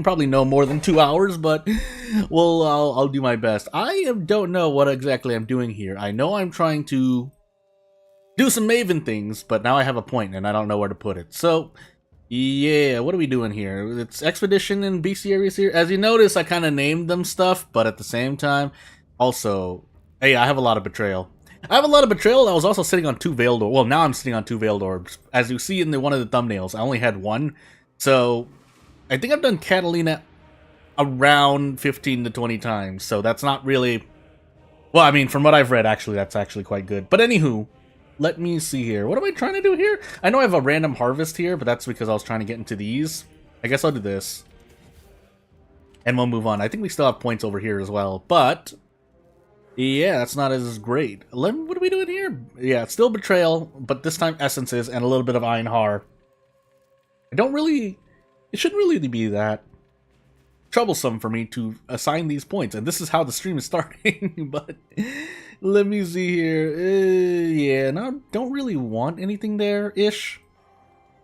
Probably no more than 2 hours, but well, I'll do my best. Don't know what exactly I'm doing here. I know I'm trying to do some Maven things, but now I have a point and I don't know where to put it. So, yeah, what are we doing here? It's Expedition and bestiaries here. As you notice, I kind of named them stuff, but at the same time, also, hey, I have a lot of Betrayal. I have a lot of Betrayal. I was also sitting on 2 Veiled Orbs. Well, now I'm sitting on 2 Veiled Orbs. As you see in one of the thumbnails, I only had 1. So, I think I've done Catalina around 15 to 20 times. So, that's not really... Well, I mean, from what I've read, actually, that's actually quite good. But anywho, let me see here. What am I trying to do here? I know I have a random harvest here, but that's because I was trying to get into these. I guess I'll do this. And we'll move on. I think we still have points over here as well. But... yeah, that's not as great. What are we doing here? Yeah, it's still Betrayal, but this time Essences and a little bit of Einhar. I don't really... It shouldn't really be that troublesome for me to assign these points, and this is how the stream is starting, but... let me see here. Yeah, no, don't really want anything there-ish.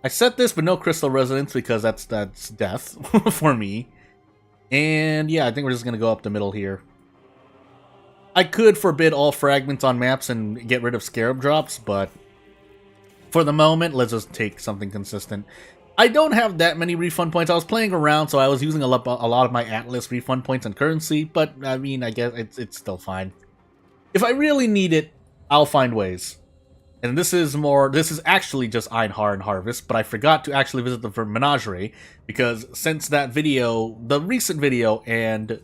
I set this, but no Crystal Resonance, because that's death for me. And yeah, I think we're just gonna go up the middle here. I could forbid all fragments on maps and get rid of Scarab drops, but for the moment, let's just take something consistent. I don't have that many refund points. I was playing around, so I was using a lot of my Atlas refund points and currency, but I mean, I guess it's still fine. If I really need it, I'll find ways. And this is actually just Einhar and Harvest, but I forgot to actually visit the Menagerie, because since that video, the recent video, and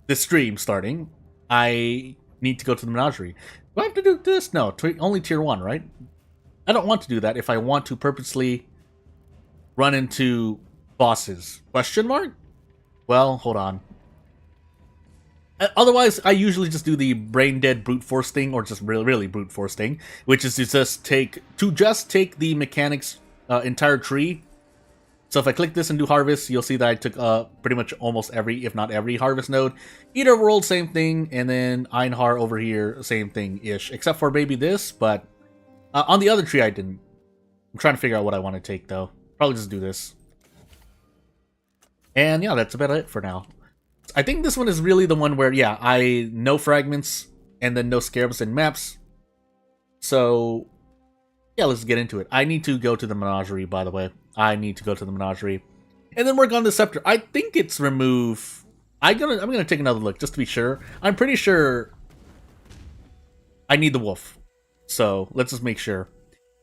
the stream starting, I need to go to the Menagerie. Do I have to do this? No, only tier 1, right? I don't want to do that if I want to purposely run into bosses. Question mark? Well, hold on. Otherwise, I usually just do the brain dead brute force thing, or just really brute force thing, which is to just take the mechanics entire tree. So if I click this and do harvest, you'll see that I took pretty much almost every, if not every, harvest node. Eater World, same thing, and then Einhar over here, same thing-ish, except for maybe this, but on the other tree I didn't. I'm trying to figure out what I want to take, though. Probably just do this. And yeah, that's about it for now. I think this one is really the one where, yeah, no fragments, and then no scarabs and maps. So, yeah, let's get into it. I need to go to the Menagerie, by the way. I need to go to the Menagerie. And then work on the Scepter. I think it's remove... I'm gonna take another look, just to be sure. I'm pretty sure I need the wolf. So, let's just make sure.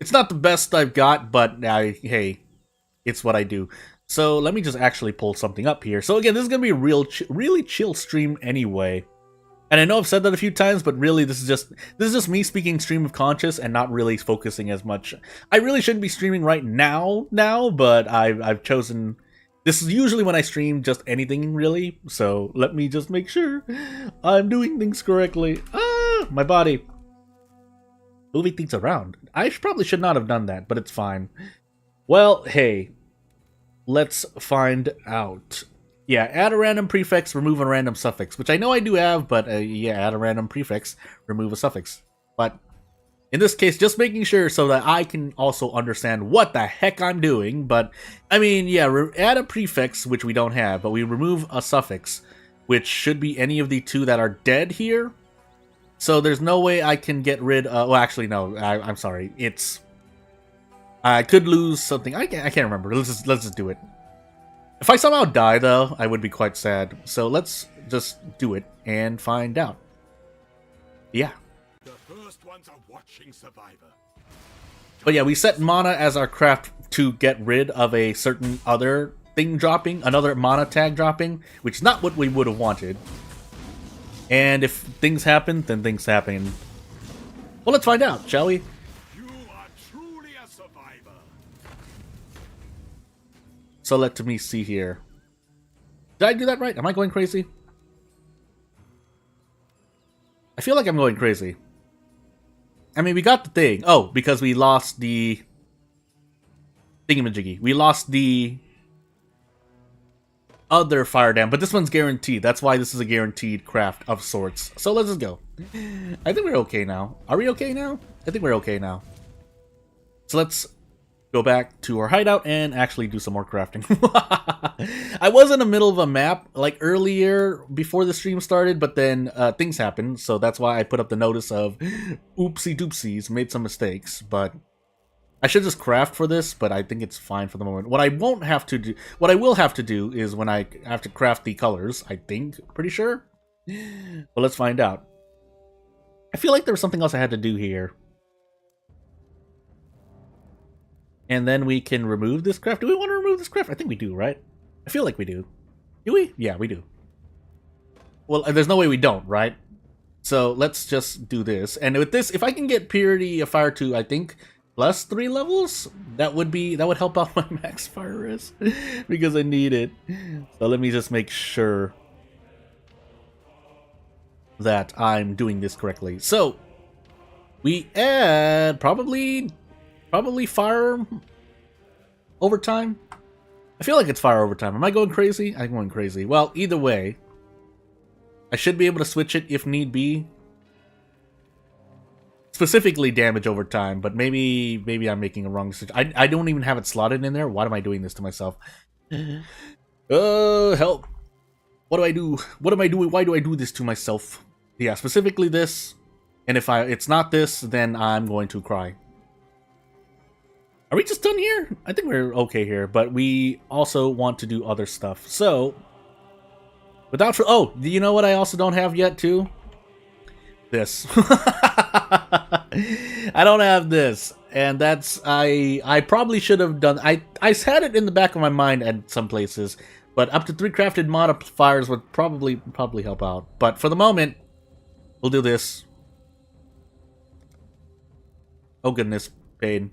It's not the best I've got, but hey, it's what I do. So, let me just actually pull something up here. So again, this is gonna be a really chill stream anyway. And I know I've said that a few times, but really this is just me speaking stream of conscious and not really focusing as much. I really shouldn't be streaming right now, but I've chosen... This is usually when I stream just anything, really. So let me just make sure I'm doing things correctly. Ah, my body. Moving things around. I probably should not have done that, but it's fine. Well, hey. Let's find out. Yeah, add a random prefix, remove a random suffix, which I know I do have, but yeah, add a random prefix, remove a suffix. But in this case, just making sure so that I can also understand what the heck I'm doing. But, I mean, yeah, add a prefix, which we don't have, but we remove a suffix, which should be any of the 2 that are dead here. So there's no way I can get rid of... Well, actually, no, I'm sorry. It's... I could lose something. I can't remember. Let's just do it. If I somehow die, though, I would be quite sad. So let's just do it and find out. Yeah. The first ones are watching Survivor. But yeah, we set mana as our craft to get rid of a certain other thing dropping, another mana tag dropping, which is not what we would have wanted. And if things happen, then things happen. Well, let's find out, shall we? So let me see here. Did I do that right? Am I going crazy? I feel like I'm going crazy. I mean, we got the thing. Oh, because we lost the... thingamajiggy. We lost the... other fire dam, but this one's guaranteed. That's why this is a guaranteed craft of sorts. So let's just go. I think we're okay now. Are we okay now? I think we're okay now. So let's go back to our hideout and actually do some more crafting. I was in the middle of a map like earlier before the stream started, but then things happened, so that's why I put up the notice of oopsie doopsies, made some mistakes, but I should just craft for this, but I think it's fine for the moment. What I will have to do is when I have to craft the colors, I think, pretty sure. But let's find out. I feel like there was something else I had to do here. And then we can remove this craft. Do we want to remove this craft? I think we do, right? I feel like we do. Do we? Yeah, we do. Well, there's no way we don't, right? So let's just do this. And with this, if I can get Purity of Fire to, I think, plus 3 levels, that would help out my max fire risk because I need it. So let me just make sure that I'm doing this correctly. So we add probably fire overtime. I feel like it's fire overtime. Am I going crazy? I'm going crazy. Well, either way, I should be able to switch it if need be. Specifically damage over time, but maybe I'm making a wrong decision. I don't even have it slotted in there. Why am I doing this to myself? Help. What do I do? What am I doing? Why do I do this to myself? Yeah, specifically this. And if it's not this, then I'm going to cry. Are we just done here? I think we're okay here, but we also want to do other stuff. So, oh, do you know what I also don't have yet too? This. I don't have this, and that's I probably should have done. I had it in the back of my mind at some places, but up to 3 crafted modifiers would probably help out. But for the moment, we'll do this. Oh goodness, pain.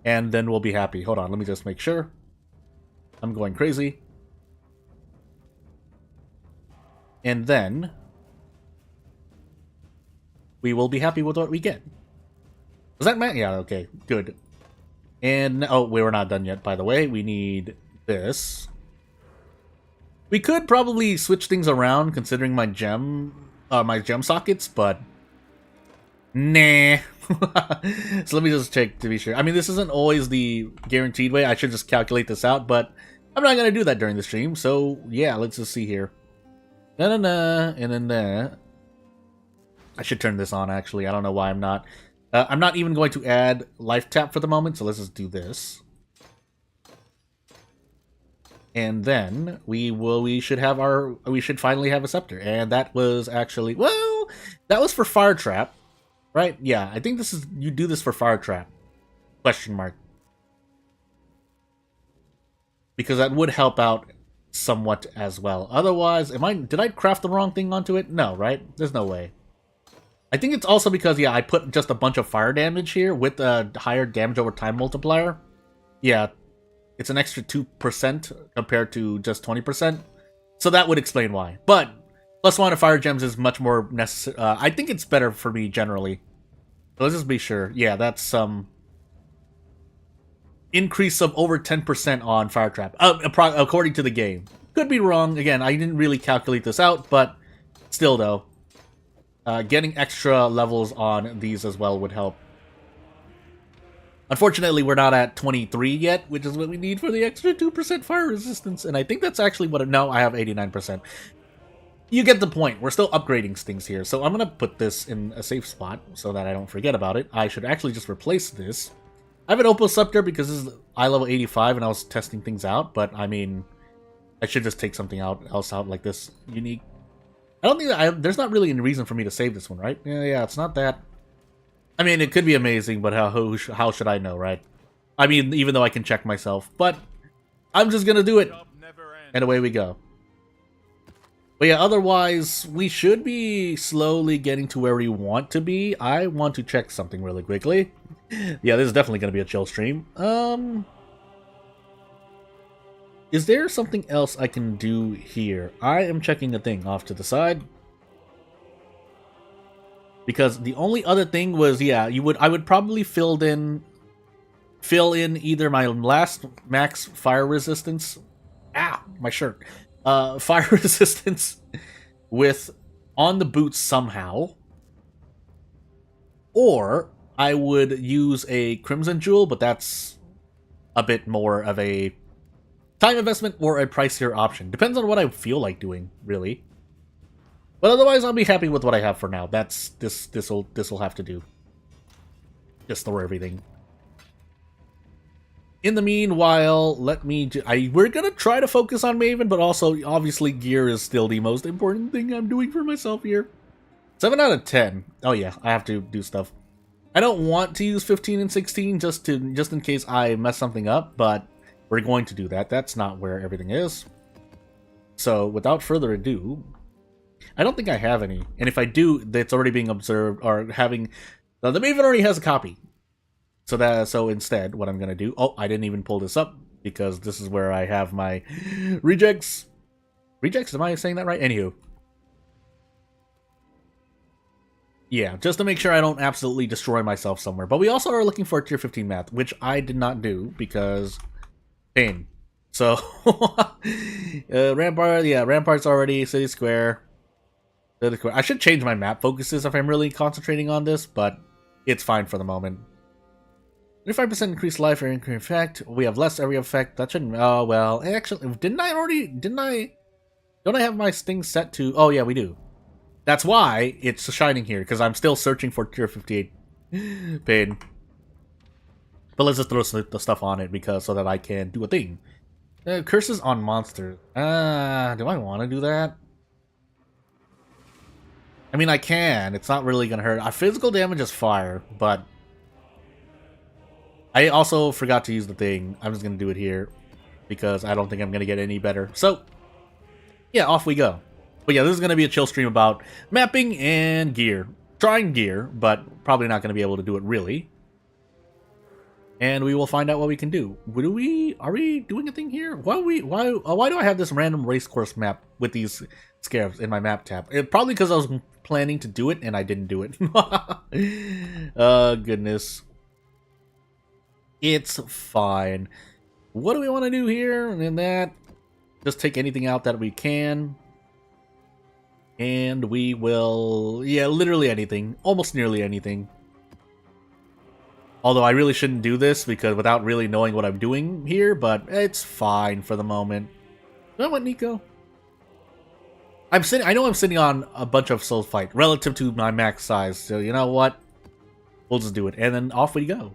And then we'll be happy. Hold on, let me just make sure. I'm going crazy. And then we will be happy with what we get. Does that matter? Yeah, okay, good. And, oh, we were not done yet, by the way. We need this. We could probably switch things around considering my gem sockets, but nah. So let me just check to be sure. I mean, this isn't always the guaranteed way. I should just calculate this out, but I'm not going to do that during the stream. So, yeah, let's just see here. And then I should turn this on, actually. I don't know why I'm not. I'm not even going to add life tap for the moment, so let's just do this. And then we should finally have a scepter. And that was actually, well, that was for fire trap, right? Yeah, I think you do this for fire trap. Question mark. Because that would help out somewhat as well. Otherwise, did I craft the wrong thing onto it? No, right? There's no way. I think it's also because, yeah, I put just a bunch of fire damage here with a higher damage over time multiplier. Yeah, it's an extra 2% compared to just 20%. So that would explain why. But +1 of fire gems is much more necessary. I think it's better for me generally. So let's just be sure. Yeah, that's some increase of over 10% on fire trap, according to the game. Could be wrong. Again, I didn't really calculate this out, but still though. Getting extra levels on these as well would help. Unfortunately, we're not at 23 yet, which is what we need for the extra 2% fire resistance. And I think that's actually what... No, I have 89%. You get the point. We're still upgrading things here. So I'm going to put this in a safe spot so that I don't forget about it. I should actually just replace this. I have an Opal Scepter because this is eye level 85 and I was testing things out. But, I mean, I should just take something else out like this unique. I don't think there's not really any reason for me to save this one, right? Yeah, it's not that. I mean, it could be amazing, but how should I know, right? I mean, even though I can check myself, but I'm just gonna do it, and away we go. But yeah, otherwise, we should be slowly getting to where we want to be. I want to check something really quickly. Yeah, this is definitely gonna be a chill stream. Is there something else I can do here? I am checking the thing off to the side. Because the only other thing was, yeah, I would probably fill in either my last max fire resistance. My shirt. Fire resistance with on the boots somehow. Or I would use a Crimson Jewel, but that's a bit more of a time investment or a pricier option. Depends on what I feel like doing, really. But otherwise, I'll be happy with what I have for now. This'll have to do. Just store everything. In the meanwhile, we're gonna try to focus on Maven, but also obviously gear is still the most important thing I'm doing for myself here. 7 out of 10. Oh yeah, I have to do stuff. I don't want to use 15 and 16 just in case I mess something up, but we're going to do that. That's not where everything is. So without further ado, I don't think I have any. And if I do, it's already being observed or having... the Maven already has a copy. So instead, what I'm going to do... Oh, I didn't even pull this up because this is where I have my rejects. Rejects? Am I saying that right? Anywho. Yeah, just to make sure I don't absolutely destroy myself somewhere. But we also are looking for a tier 15 math, which I did not do because... pain. So, Rampart, yeah, Rampart's already, City Square. I should change my map focuses if I'm really concentrating on this, but it's fine for the moment. 25% increased life area effect. We have less area effect. That shouldn't... Oh, well, actually, don't I have my sting set to... Oh, yeah, we do. That's why it's shining here, because I'm still searching for tier 58 pain. But let's just throw the stuff on it so that I can do a thing. Curses on monsters. Do I want to do that? I mean, I can. It's not really going to hurt. Our physical damage is fire, but... I also forgot to use the thing. I'm just going to do it here, because I don't think I'm going to get any better. So, yeah, off we go. But yeah, this is going to be a chill stream about mapping and gear. Trying gear, but probably not going to be able to do it really. And we will find out what we can do. Are we doing a thing here? Why do I have this random race course map with these scarabs in my map tab? Probably because I was planning to do it and I didn't do it. Goodness. It's fine. What do we want to do here and that? Just take anything out that we can. And we will... Yeah, literally anything. Almost nearly anything. Although I really shouldn't do this because without really knowing what I'm doing here, but it's fine for the moment. You know what, Nico? I know I'm sitting on a bunch of soul fight relative to my max size, so you know what? We'll just do it, and then off we go.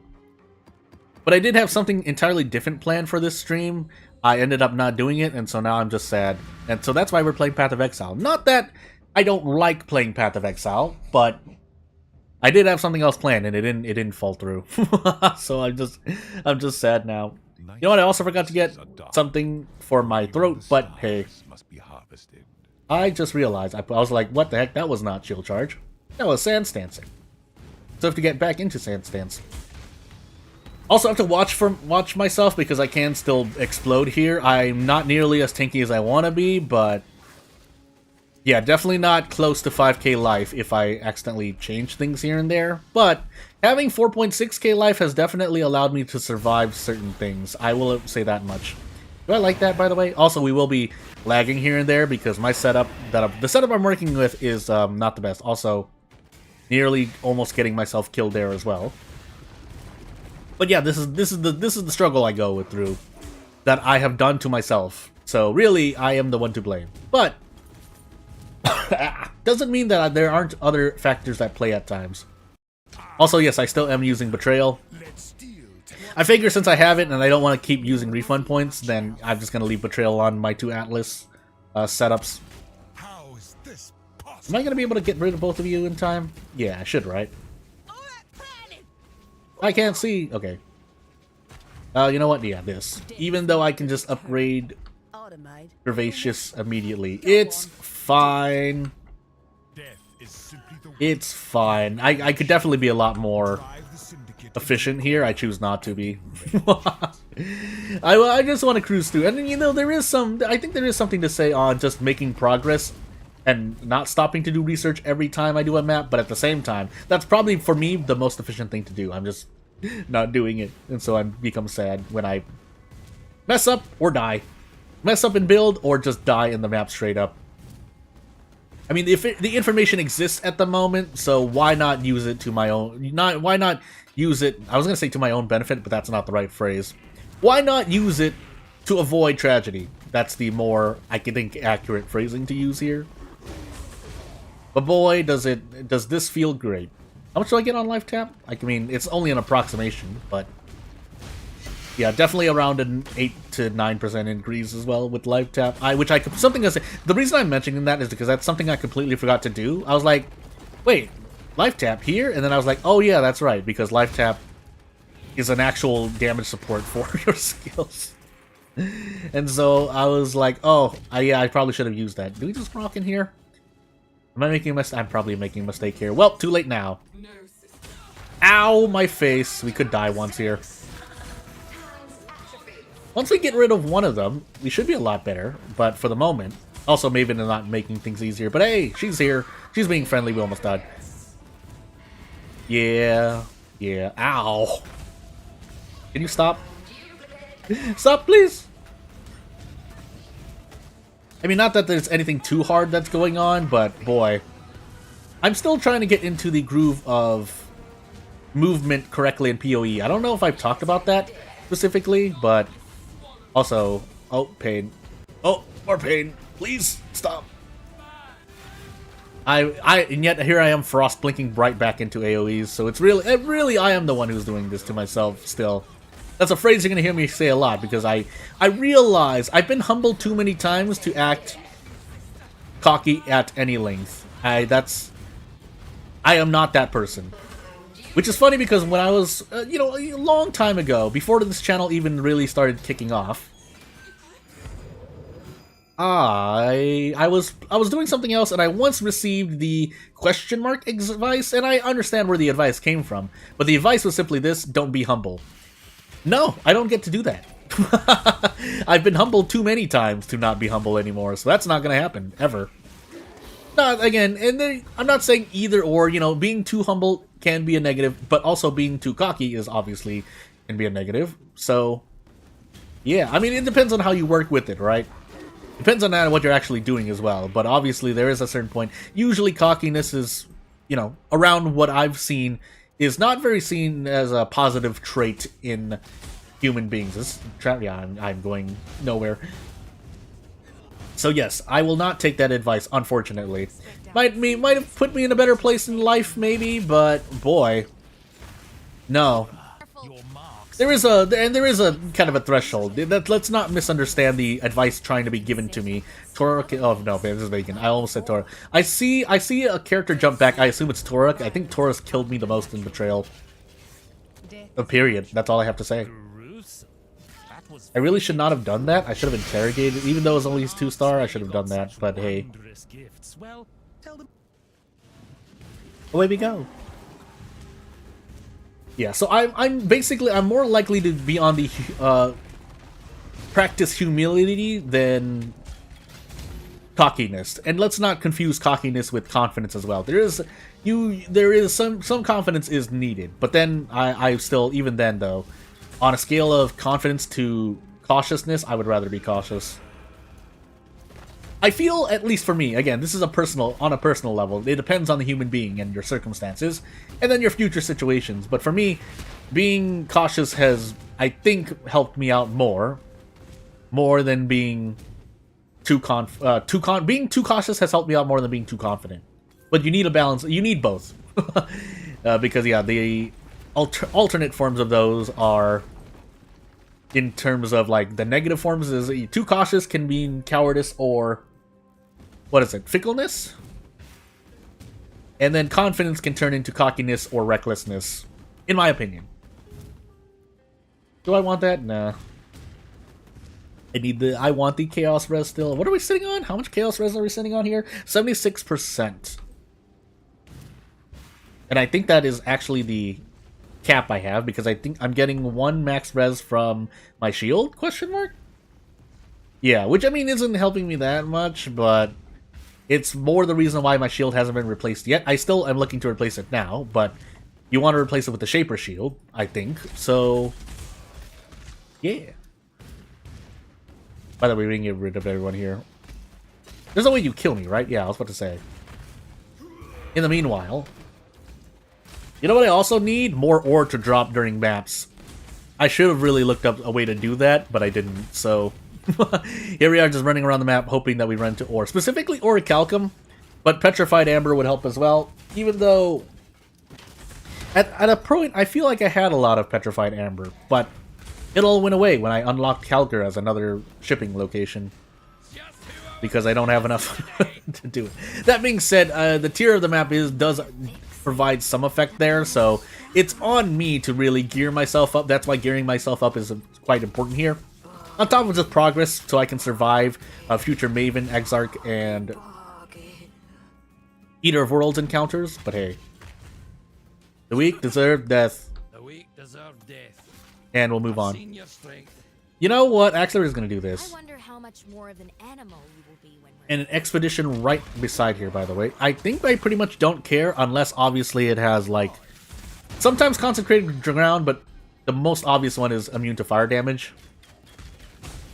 But I did have something entirely different planned for this stream. I ended up not doing it, and so now I'm just sad. And so that's why we're playing Path of Exile. Not that I don't like playing Path of Exile, but I did have something else planned, and it didn't fall through. So I'm just sad now. You know what? I also forgot to get something for my throat, but hey, I just realized I was like, what the heck? That was not Chill Charge. That was Sand Stancing. So I have to get back into Sand Stance. Also, I have to watch myself because I can still explode here. I'm not nearly as tanky as I want to be, but yeah, definitely not close to 5k life if I accidentally change things here and there. But having 4.6k life has definitely allowed me to survive certain things. I will say that much. Do I like that, by the way? Also, we will be lagging here and there because my setup, the setup I'm working with is not the best. Also, nearly almost getting myself killed there as well. But yeah, this is the struggle I go through that I have done to myself. So really, I am the one to blame. But doesn't mean that there aren't other factors that play at times. Also, yes, I still am using Betrayal. I figure since I have it and I don't want to keep using refund points, then I'm just going to leave Betrayal on my 2 Atlas setups. Am I going to be able to get rid of both of you in time? Yeah, I should, right? I can't see. Okay. You know what? Yeah, this. Even though I can just upgrade Curvaceous immediately. It's fine. It's fine. I could definitely be a lot more efficient here. I choose not to be. I just want to cruise through. And you know, I think there is something to say on just making progress and not stopping to do research every time I do a map, but at the same time, that's probably, for me, the most efficient thing to do. I'm just not doing it, and so I become sad when I mess up or die. Mess up and build, or just die in the map straight up. I mean, the information exists at the moment, so why not use it to my own... Why not use it... I was going to say to my own benefit, but that's not the right phrase. Why not use it to avoid tragedy? That's the more, I think, accurate phrasing to use here. But boy, does this feel great. How much do I get on life tap? I mean, it's only an approximation, but... Yeah, definitely around an 8 to 9% increase as well with life tap. The reason I'm mentioning that is because that's something I completely forgot to do. I was like, wait, life tap here? And then I was like, oh yeah, that's right, because life tap is an actual damage support for your skills. And so I was like, oh, yeah, I probably should have used that. Do we just rock in here? Am I making a mistake? I'm probably making a mistake here. Well, too late now. Ow, my face. We could die once here. Once we get rid of one of them, we should be a lot better. But for the moment, also maybe they're not making things easier. But hey, she's here. She's being friendly. We almost died. Yeah. Yeah. Ow. Can you stop? Stop, please. I mean, not that there's anything too hard that's going on, but boy. I'm still trying to get into the groove of movement correctly in PoE. I don't know if I've talked about that specifically, but also, oh, pain. Oh, more pain. Please stop. And yet here I am, frost blinking bright back into AoEs. So it's really, I am the one who's doing this to myself still. That's a phrase you're gonna hear me say a lot because I realize I've been humbled too many times to act cocky at any length. I am not that person. Which is funny because when I was, you know, a long time ago, before this channel even really started kicking off, I was doing something else, and I once received the question mark advice, and I understand where the advice came from, but the advice was simply this: don't be humble. No, I don't get to do that. I've been humbled too many times to not be humble anymore, so that's not gonna happen ever. Again, and I'm not saying either or, you know, being too humble can be a negative, but also being too cocky is obviously can be a negative. So, yeah, I mean, it depends on how you work with it, right? Depends on what you're actually doing as well, but obviously there is a certain point. Usually cockiness is, you know, around what I've seen, is not very seen as a positive trait in human beings. Yeah, I'm going nowhere. So yes, I will not take that advice, unfortunately. Might have put me in a better place in life, maybe, but boy, no. There is a kind of a threshold. Let's not misunderstand the advice trying to be given to me. Toruk, oh no, this is Bacon. I almost said Toruk. I see a character jump back. I assume it's Toruk. I think Taurus killed me the most in Betrayal. Period. That's all I have to say. I really should not have done that. I should have interrogated, even though it was only his 2-star. I should have done that. But hey, away we go. Yeah, so I'm more likely to be on the practice humility than cockiness, and let's not confuse cockiness with confidence as well. There is some confidence is needed, but then I still, even then though, on a scale of confidence to cautiousness, I would rather be cautious. I feel, at least for me, again, this is on a personal level, it depends on the human being and your circumstances, and then your future situations, but for me, being cautious has, I think, helped me out more than being being too cautious has helped me out more than being too confident. But you need a balance, you need both. Because, yeah, the alternate forms of those are, in terms of, like, the negative forms, is too cautious can mean cowardice or, what is it, fickleness? And then confidence can turn into cockiness or recklessness, in my opinion. Do I want that? Nah. I want the Chaos Res still. What are we sitting on? How much Chaos Res are we sitting on here? 76%. And I think that is actually the cap I have, because I think I'm getting 1 max res from my shield, question mark? Yeah, which I mean isn't helping me that much, but it's more the reason why my shield hasn't been replaced yet. I still am looking to replace it now, but you want to replace it with the Shaper Shield, I think, so yeah. By the way, we can get rid of everyone here. There's no way you kill me, right? Yeah, I was about to say. In the meanwhile, you know what I also need? More ore to drop during maps. I should have really looked up a way to do that, but I didn't, so... Here we are just running around the map hoping that we run into ore. Specifically orichalcum, but petrified amber would help as well, even though... At a point, I feel like I had a lot of petrified amber, but it all went away when I unlocked Calgar as another shipping location. Because I don't have enough to do it. That being said, the tier of the map does provide some effect there, so it's on me to really gear myself up. That's why gearing myself up is quite important here. On top of just progress, so I can survive future Maven, Exarch, and Eater of Worlds encounters, but hey. The weak deserve death. The weak deserve death. And we'll move on. Seen your strength. You know what? Actually, we're just going to do this. I wonder how much more of an animal we will be when we're... And an expedition right beside here, by the way. I think I pretty much don't care, unless obviously it has, like, sometimes consecrated ground, but the most obvious one is immune to fire damage.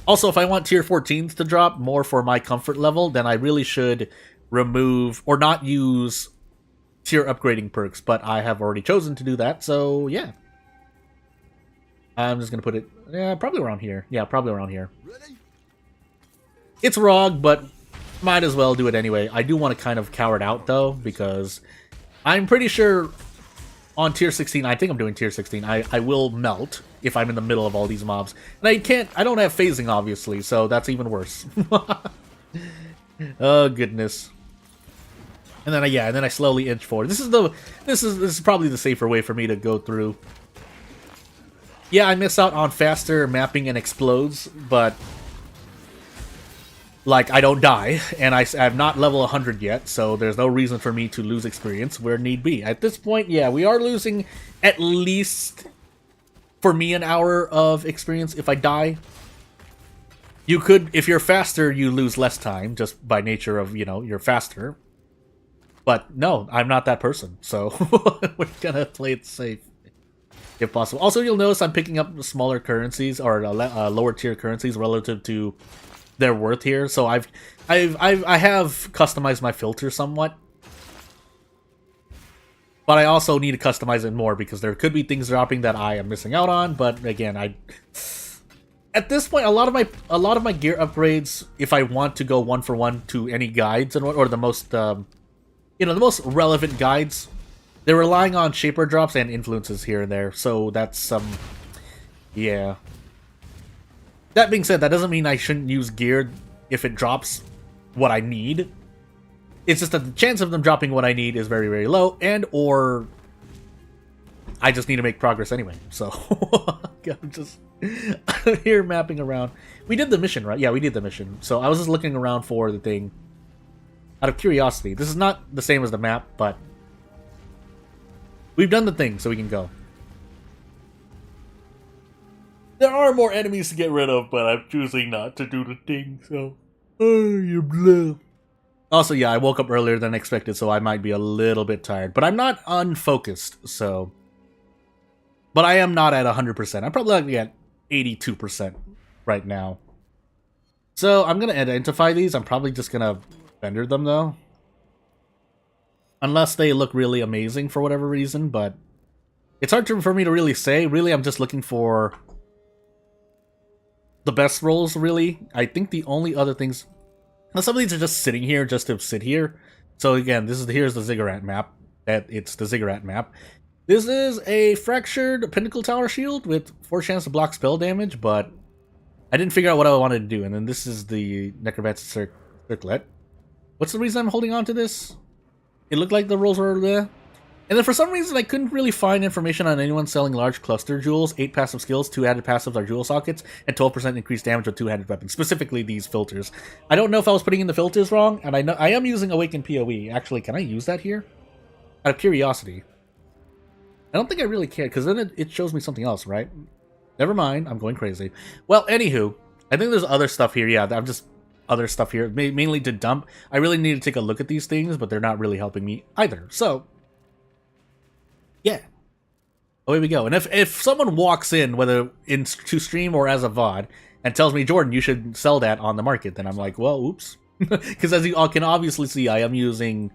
Also, if I want tier 14s to drop more for my comfort level, then I really should remove or not use tier upgrading perks, but I have already chosen to do that, so yeah. I'm just going to put it, yeah, probably around here. Yeah, probably around here. It's ROG, but might as well do it anyway. I do want to kind of cower it out, though, because I'm pretty sure on tier 16, I think I'm doing tier 16, I will melt if I'm in the middle of all these mobs. And I don't have phasing, obviously, so that's even worse. Oh, goodness. And then I slowly inch forward. This is probably the safer way for me to go through. Yeah, I miss out on faster mapping and explodes, but like I don't die, and I'm not level 100 yet, so there's no reason for me to lose experience where need be. At this point, yeah, we are losing at least for me an hour of experience if I die. You could, if you're faster, you lose less time just by nature of, you know, you're faster. But no, I'm not that person, so we're gonna play it safe if possible. Also, you'll notice I'm picking up smaller currencies or lower tier currencies relative to their worth here. So I have customized my filter somewhat, but I also need to customize it more because there could be things dropping that I am missing out on. But again, at this point, a lot of my gear upgrades, if I want to go 1-for-1 to any guides and or the most you know, the most relevant guides, they're relying on shaper drops and influences here and there, so that's yeah. That being said, that doesn't mean I shouldn't use gear if it drops what I need. It's just that the chance of them dropping what I need is very, very low, and or I just need to make progress anyway, so I'm just here mapping around. We did the mission, right? Yeah, we did the mission, so I was just looking around for the thing. Out of curiosity. This is not the same as the map, but we've done the thing, so we can go. There are more enemies to get rid of, but I'm choosing not to do the thing, so... Oh, you blah. Also, yeah, I woke up earlier than expected, so I might be a little bit tired. But I'm not unfocused, so... But I am not at 100%. I'm probably like at 82% right now. So, I'm gonna identify these. I'm probably just gonna... vendor them though, unless they look really amazing for whatever reason, but it's hard for me to really say. Really, I'm just looking for the best rolls, really. I think the only other things, now some of these are just sitting here just to sit here. So again, here's the Ziggurat map. It's the Ziggurat map. This is a fractured Pinnacle Tower shield with 4 chance to block spell damage, but I didn't figure out what I wanted to do. And then this is the Necromancer Circlet. What's the reason I'm holding on to this? It looked like the rolls were there. And then for some reason I couldn't really find information on anyone selling large cluster jewels, 8 passive skills, 2 added passives are jewel sockets, and 12% increased damage with 2-handed weapons. Specifically these filters. I don't know if I was putting in the filters wrong, and I know I am using Awakened PoE. Actually, can I use that here? Out of curiosity. I don't think I really can, because then it shows me something else, right? Never mind, I'm going crazy. Well, anywho, I think there's other stuff here. Yeah, I'm just... other stuff here, mainly to dump. I really need to take a look at these things, but they're not really helping me either. So, yeah. Away we go. And if someone walks in, whether to stream or as a VOD, and tells me, Jordan, you should sell that on the market, then I'm like, well, oops. Because as you all can obviously see, I am using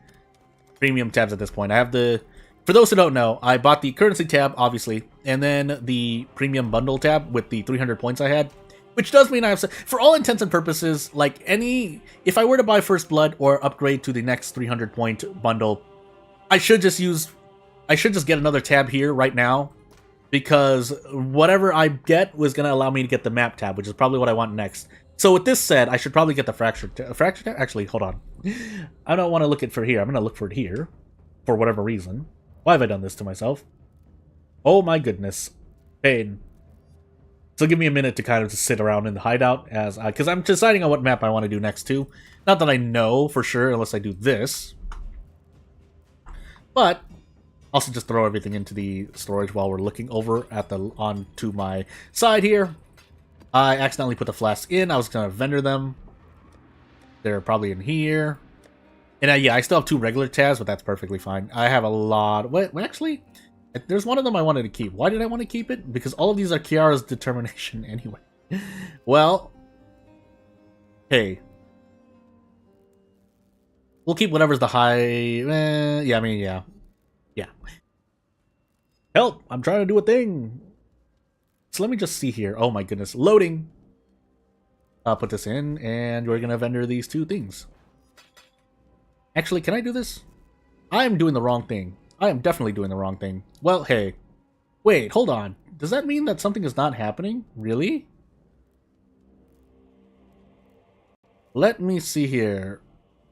premium tabs at this point. I have the... For those who don't know, I bought the currency tab, obviously, and then the premium bundle tab with the 300 points I had, which does mean I have... For all intents and purposes, like any... If I were to buy First Blood or upgrade to the next 300 point bundle, I should just get another tab here right now, because whatever I get was going to allow me to get the map tab, which is probably what I want next. So with this said, I should probably get the Fracture tab. Actually, hold on. I don't want to look it for here. I'm going to look for it here, for whatever reason. Why have I done this to myself? Oh my goodness. Pain. So give me a minute to kind of just sit around in the hideout, as because I'm deciding on what map I want to do next too. Not that I know for sure unless I do this. But also just throw everything into the storage while we're looking over at the onto my side here. I accidentally put the flasks in. I was going to vendor them. They're probably in here. And yeah, I still have 2 regular tabs, but that's perfectly fine. I have a lot... Wait, actually, there's one of them I wanted to keep. Why did I want to keep it? Because all of these are Kiara's determination anyway. Well, hey. We'll keep whatever's the high... yeah, I mean, yeah. Yeah. Help! I'm trying to do a thing! So let me just see here. Oh my goodness. Loading! I'll put this in, and we're going to vendor these 2 things. Actually, can I do this? I am doing the wrong thing. I am definitely doing the wrong thing. Well, hey. Wait, hold on. Does that mean that something is not happening? Really? Let me see here.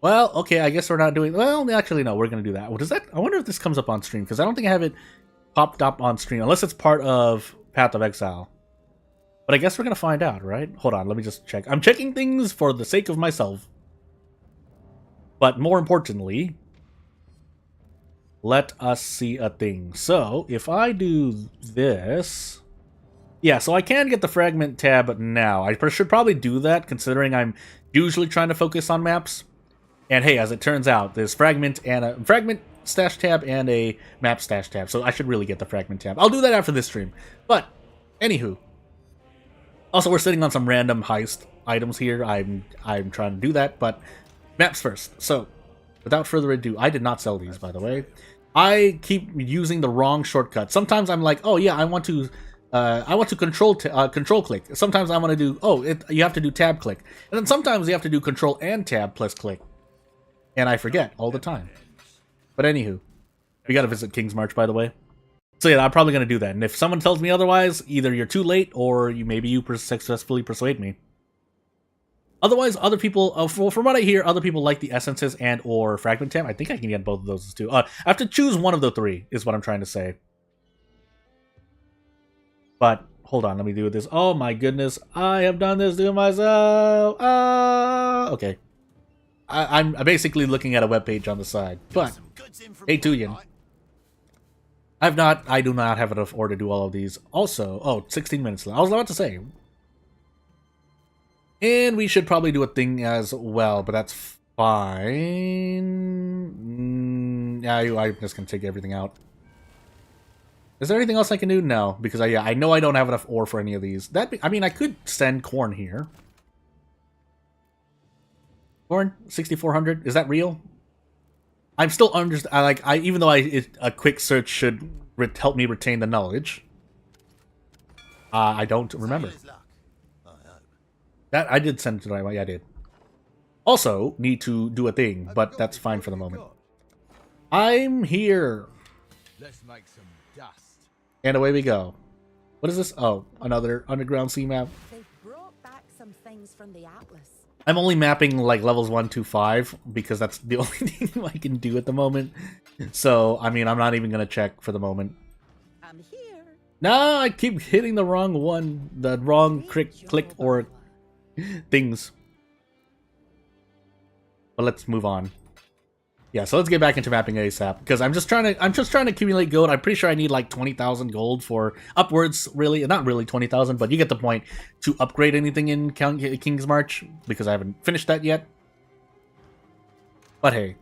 Well, okay, I guess we're not doing... Well, actually, no, we're going to do that. What is that? I wonder if this comes up on stream, because I don't think I have it popped up on stream, unless it's part of Path of Exile. But I guess we're going to find out, right? Hold on, let me just check. I'm checking things for the sake of myself. But more importantly, let us see a thing. So, if I do this... Yeah, so I can get the fragment tab now. I should probably do that, considering I'm usually trying to focus on maps. And hey, as it turns out, there's fragment and a fragment stash tab and a map stash tab. So I should really get the fragment tab. I'll do that after this stream. But, anywho. Also, we're sitting on some random heist items here. I'm trying to do that, but... Maps first. So, without further ado, I did not sell these, by the way. I keep using the wrong shortcut. Sometimes I'm like, oh yeah, I want to control click. Sometimes I want to do, you have to do tab click. And then sometimes you have to do control and tab plus click. And I forget all the time. But anywho, we gotta visit King's March, by the way. So yeah, I'm probably gonna do that. And if someone tells me otherwise, either you're too late or maybe you successfully persuade me. Otherwise, other people, from what I hear, other people like the essences and or fragment tab. I think I can get both of those too. I have to choose one of the 3, is what I'm trying to say. But, hold on, let me do this. Oh my goodness, I have done this to myself. Okay. I'm basically looking at a webpage on the side. But, hey Tuyen. I do not have enough ore to do all of these. Also, 16 minutes left. I was about to say... And we should probably do a thing as well, but that's fine. Yeah, I'm just going to take everything out. Is there anything else I can do? No, because I know I don't have enough ore for any of these. I mean, I could send corn here. Corn, 6,400. Is that real? I'm still even though a quick search should help me retain the knowledge. I don't remember. That I did send it to the right way. Yeah, I did. Also, need to do a thing, but that's fine for the moment. I'm here. Let's make some dust. And away we go. What is this? Oh, another underground sea map. They've brought back some things from the Atlas. I'm only mapping like levels 1 to 5 because that's the only thing I can do at the moment. So, I mean, I'm not even going to check for the moment. I'm here. No, I keep hitting the wrong one. The wrong click or things. But let's move on. Yeah, so let's get back into mapping ASAP because I'm just trying to accumulate gold. I'm pretty sure I need like 20,000 gold for upwards, really. Not really 20,000, but you get the point, to upgrade anything in King's March because I haven't finished that yet. But hey,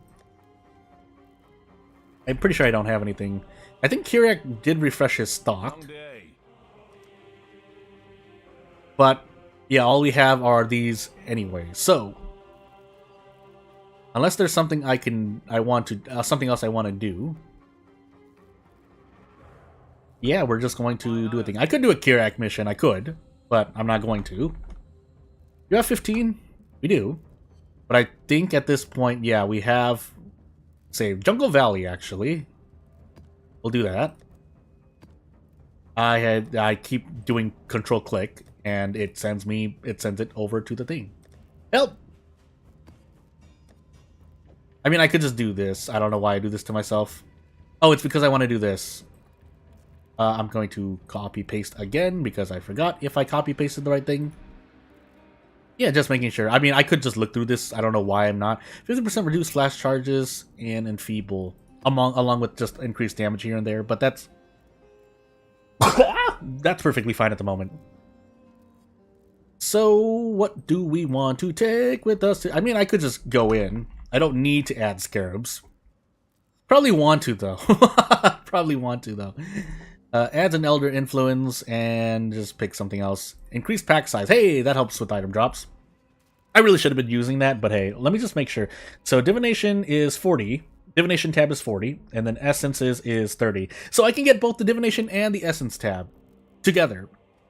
I'm pretty sure I don't have anything. I think Kirak did refresh his stock. But yeah, all we have are these anyway. So Unless there's something something else I want to do. Yeah, we're just going to do a thing. I could do a Kirak mission, I could, but I'm not going to. You have 15? We do. But I think at this point, yeah, we have, say, Jungle Valley, actually. We'll do that. I keep doing control click, and it sends it over to the thing. Help! I mean, I could just do this. I don't know why I do this to myself. Oh, it's because I want to do this. I'm going to copy-paste again, because I forgot if I copy-pasted the right thing. Yeah, just making sure. I mean, I could just look through this. I don't know why I'm not. 50% reduced flash charges and enfeeble, along with just increased damage here and there, but that's... that's perfectly fine at the moment. So, what do we want to take with us? I mean, I could just go in. I don't need to add scarabs. Probably want to, though. Probably want to, though. Adds an Elder Influence, and just pick something else. Increased pack size. Hey, that helps with item drops. I really should have been using that, but hey, let me just make sure. So, Divination is 40. Divination tab is 40, and then Essences is 30. So I can get both the Divination and the Essence tab together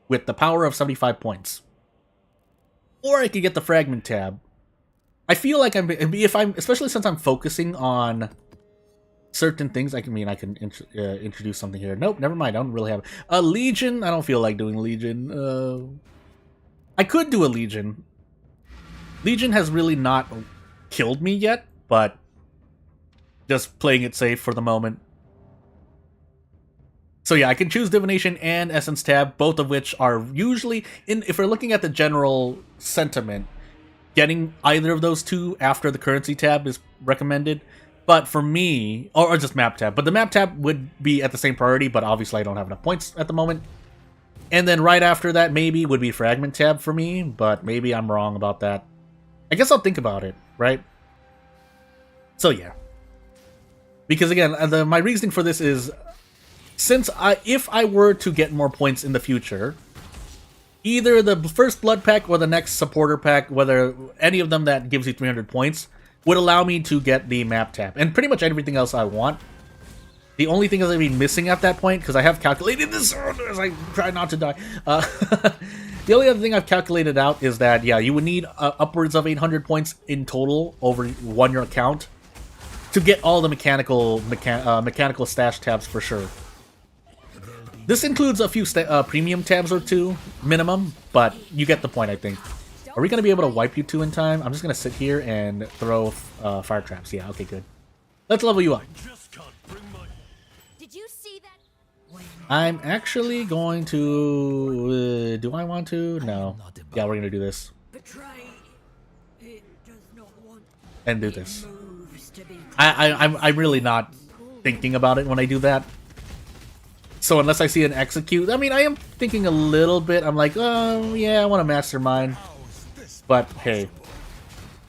with the power of 75 points. Or I could get the Fragment tab. I feel like especially since I'm focusing on certain things, I can introduce something here. Nope, never mind. I don't really have a Legion. I don't feel like doing Legion. I could do a Legion. Legion has really not killed me yet, but just playing it safe for the moment. So yeah, I can choose Divination and Essence tab, both of which are usually, if we're looking at the general sentiment, getting either of those two after the currency tab is recommended. But for me, or just map tab, but the map tab would be at the same priority, but obviously I don't have enough points at the moment. And then right after that maybe would be Fragment tab for me, but maybe I'm wrong about that. I guess I'll think about it, right? So yeah. Because again, my reasoning for this is, if I were to get more points in the future, either the first blood pack or the next supporter pack, whether any of them that gives you 300 points, would allow me to get the map tab. And pretty much everything else I want. The only thing I'd be missing at that point, because I have calculated this as I try not to die. The only other thing I've calculated out is that, yeah, you would need upwards of 800 points in total over one-year account to get all the mechanical stash tabs for sure. This includes a few premium tabs or two, minimum, but you get the point, I think. Are we going to be able to wipe you two in time? I'm just going to sit here and throw fire traps. Yeah, okay, good. Let's level you up. Did you see that? I'm actually going to... do I want to? No. Yeah, we're going to do this. Betray. It does not want. And do this. I'm really not thinking about it when I do that. So unless I see an execute, I mean, I am thinking a little bit. I'm like, oh, yeah, I want to mastermind. But, hey.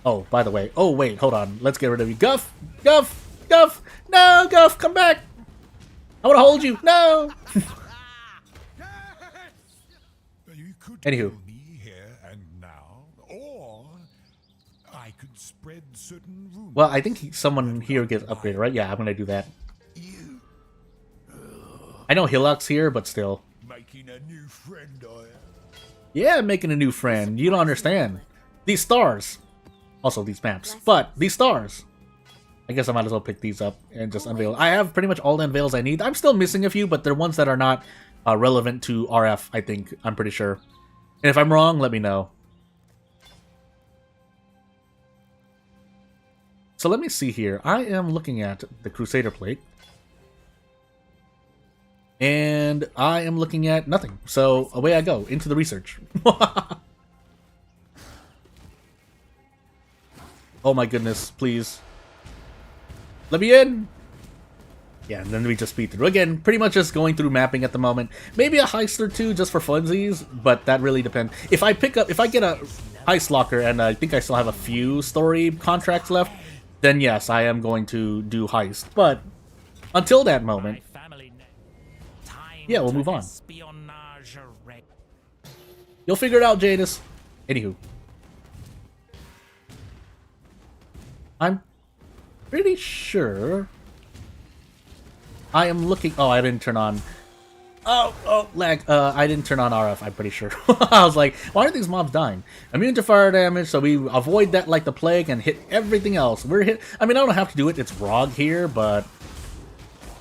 Oh, by the way. Oh, wait, hold on. Let's get rid of you. Guff! Guff! Guff! No, Guff, come back! I want to hold you. No! You could Anywho. kill me here and now, or I could spread certain rumors. Well, I think someone here gets upgraded, right? Yeah, I'm going to do that. I know Hillock's here, but still. Making a new friend, I am. Yeah, making a new friend. You don't understand. These stars. Also, these maps. But, these stars. I guess I might as well pick these up and just unveil. I have pretty much all the unveils I need. I'm still missing a few, but they're ones that are not relevant to RF, I think. I'm pretty sure. And if I'm wrong, let me know. So let me see here. I am looking at the Crusader plate. And I am looking at nothing. So away I go into the research. Oh my goodness, please. Let me in! Yeah, and then we just speed through. Again, pretty much just going through mapping at the moment. Maybe a heist or two just for funsies, but that really depends. If I get a heist locker, and I think I still have a few story contracts left, then yes, I am going to do heist. But until that moment, yeah, we'll move on. You'll figure it out, Jadis. Anywho. I'm pretty sure I am looking... Oh, I didn't turn on... Oh, lag. I didn't turn on RF, I'm pretty sure. I was like, why are these mobs dying? Immune to fire damage, so we avoid that like the plague and hit everything else. We're hit... I mean, I don't have to do it. It's ROG here, but...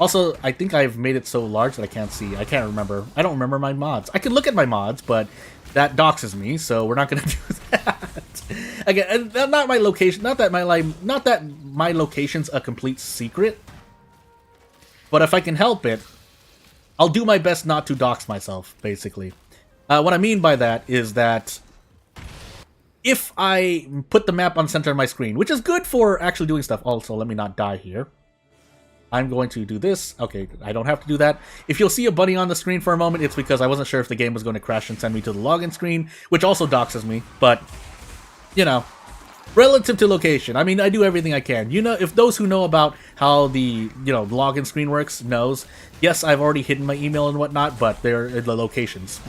Also, I think I've made it so large that I can't see. I can't remember. I don't remember my mods. I can look at my mods, but that doxes me, so we're not going to do that. Again, and not my location. Not that my location's a complete secret. But if I can help it, I'll do my best not to dox myself, basically. What I mean by that is that if I put the map on center of my screen, which is good for actually doing stuff. Also, let me not die here. I'm going to do this. Okay, I don't have to do that. If you'll see a bunny on the screen for a moment, it's because I wasn't sure if the game was going to crash and send me to the login screen, which also doxes me, but, you know, relative to location, I mean, I do everything I can. You know, if those who know about how the, you know, login screen works knows, yes, I've already hidden my email and whatnot, but they're in the locations.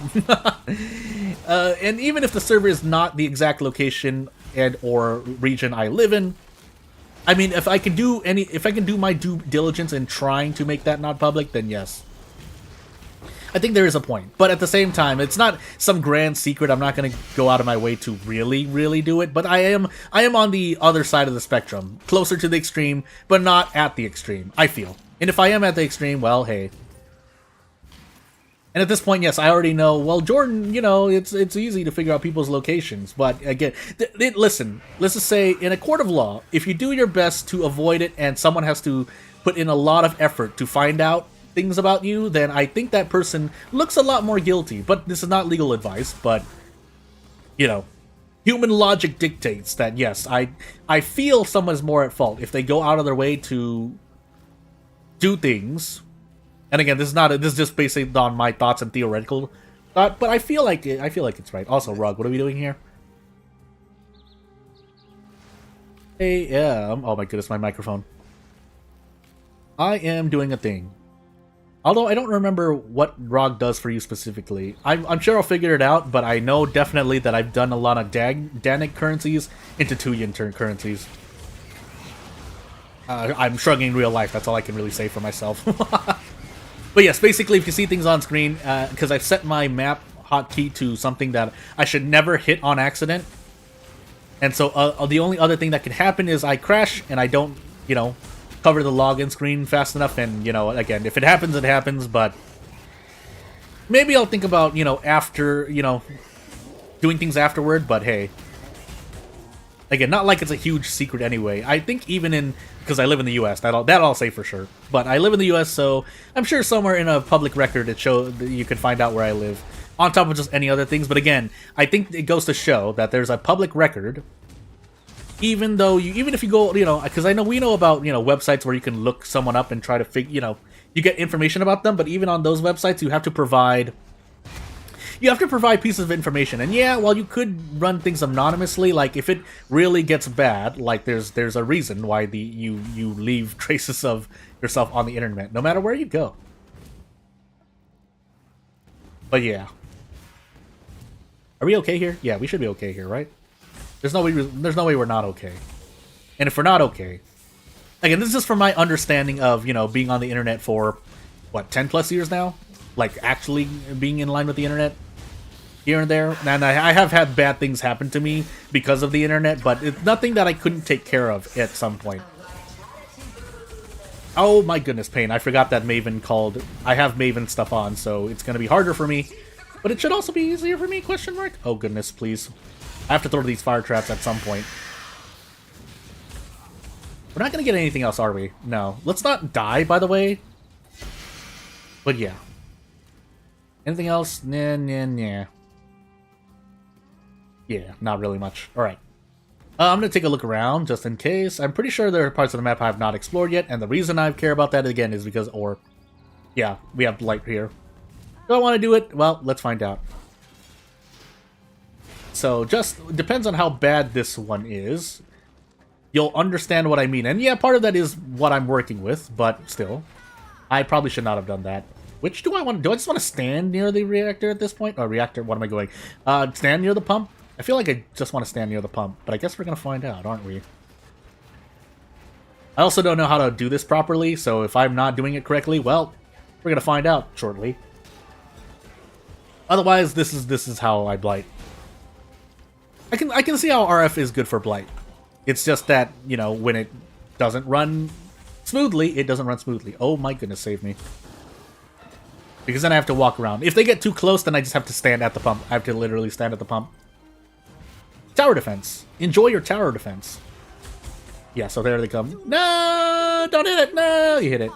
And even if the server is not the exact location and or region I live in, I mean, if I can do my due diligence in trying to make that not public, then yes. I think there is a point. But at the same time, it's not some grand secret. I'm not going to go out of my way to really, really do it. But I am on the other side of the spectrum. Closer to the extreme, but not at the extreme, I feel. And if I am at the extreme, well, hey. And at this point, yes, I already know, well, Jordan, you know, it's easy to figure out people's locations. But again, listen, let's just say, in a court of law, if you do your best to avoid it and someone has to put in a lot of effort to find out things about you, then I think that person looks a lot more guilty. But this is not legal advice, but, you know, human logic dictates that, yes, I feel someone's more at fault if they go out of their way to do things. And again, this is just based on my thoughts and theoretical thought, but I feel like it's right. Also, Rug, what are we doing here? Hey, yeah. Oh my goodness, my microphone. I am doing a thing. Although I don't remember what ROG does for you specifically. I'm sure I'll figure it out, but I know definitely that I've done a lot of Danic currencies into Tuyen currencies. I'm shrugging in real life, that's all I can really say for myself. But yes, basically, if you see things on screen, because I've set my map hotkey to something that I should never hit on accident. And so the only other thing that could happen is I crash and I don't, you know, cover the login screen fast enough. And, you know, again, if it happens, it happens. But maybe I'll think about, you know, after, you know, doing things afterward. But hey, again, not like it's a huge secret anyway. I think even in... Because I live in the U.S., that I'll say for sure. But I live in the U.S., so I'm sure somewhere in a public record that you can find out where I live, on top of just any other things. But again, I think it goes to show that there's a public record, even if you go, you know, because I know we know about, you know, websites where you can look someone up and try to figure, you know, you get information about them. But even on those websites, you have to provide pieces of information. And yeah, while you could run things anonymously, like if it really gets bad, like there's a reason why you leave traces of yourself on the internet, no matter where you go. But yeah. Are we okay here? Yeah, we should be okay here, right? There's no way we're not okay. And if we're not okay, again, this is just from my understanding of, you know, being on the internet for, what, 10 plus years now? Like, actually being in line with the internet here and there. And I have had bad things happen to me because of the internet, but it's nothing that I couldn't take care of at some point. Oh my goodness, Pain. I forgot that Maven called. I have Maven stuff on, so it's going to be harder for me. But it should also be easier for me, question mark? Oh goodness, please. I have to throw these fire traps at some point. We're not going to get anything else, are we? No. Let's not die, by the way. But yeah. Anything else? Nah. Yeah, not really much. Alright. I'm going to take a look around, just in case. I'm pretty sure there are parts of the map I have not explored yet, and the reason I care about that, again, is because, yeah, we have light here. Do I want to do it? Well, let's find out. So, just depends on how bad this one is. You'll understand what I mean. And yeah, part of that is what I'm working with, but still. I probably should not have done that. Which do I want to do? I just want to stand near the reactor at this point? Or reactor, what am I going? Stand near the pump? I feel like I just want to stand near the pump, but I guess we're going to find out, aren't we? I also don't know how to do this properly, so if I'm not doing it correctly, well, we're gonna find out shortly. Otherwise, this is how I blight. I can see how RF is good for blight. It's just that, you know, when it doesn't run smoothly, it doesn't run smoothly. Oh my goodness, save me. Because then I have to walk around. If they get too close, then I just have to stand at the pump. I have to literally stand at the pump. Tower defense. Enjoy your tower defense. Yeah, so there they come. No! Don't hit it! No! You hit it.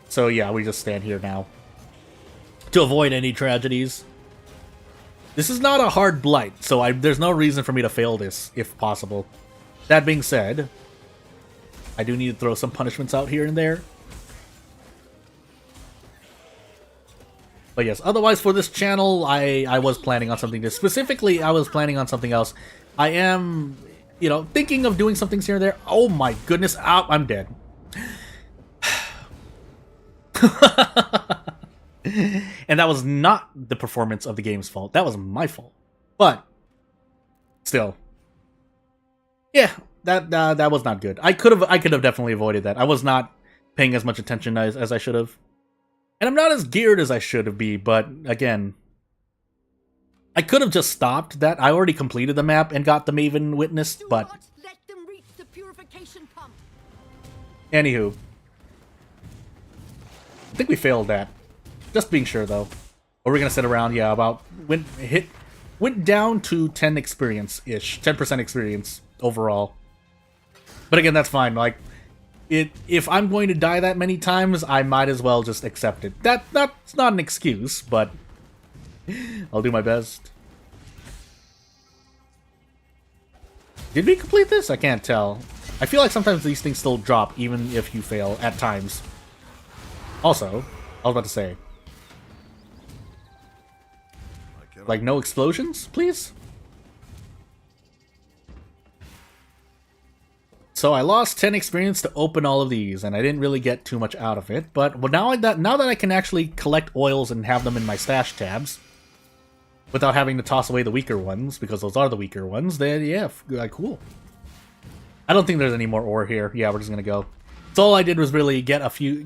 So yeah, we just stand here now. To avoid any tragedies. This is not a hard blight, so there's no reason for me to fail this, if possible. That being said, I do need to throw some punishments out here and there. But yes, otherwise for this channel, I was planning on something. Specifically, I was planning on something else. I am, you know, thinking of doing some things here and there. Oh my goodness, ow, I'm dead. And that was not the performance of the game's fault. That was my fault. But still, yeah, that was not good. I could have definitely avoided that. I was not paying as much attention as I should have, and I'm not as geared as I should be. But again, I could have just stopped that. I already completed the map and got the Maven witnessed. But let them reach the purification pump. Anywho, I think we failed that. Just being sure, though. Or we're gonna sit around, yeah, about... Went down to 10 experience-ish. 10% experience overall. But again, that's fine. Like, if I'm going to die that many times, I might as well just accept it. That's not an excuse, but... I'll do my best. Did we complete this? I can't tell. I feel like sometimes these things still drop, even if you fail, at times. Also, I was about to say... Like, no explosions, please? So I lost 10 experience to open all of these, and I didn't really get too much out of it. But now that I can actually collect oils and have them in my stash tabs, without having to toss away the weaker ones, because those are the weaker ones, then yeah, cool. I don't think there's any more ore here. Yeah, we're just gonna go. So all I did was really get a few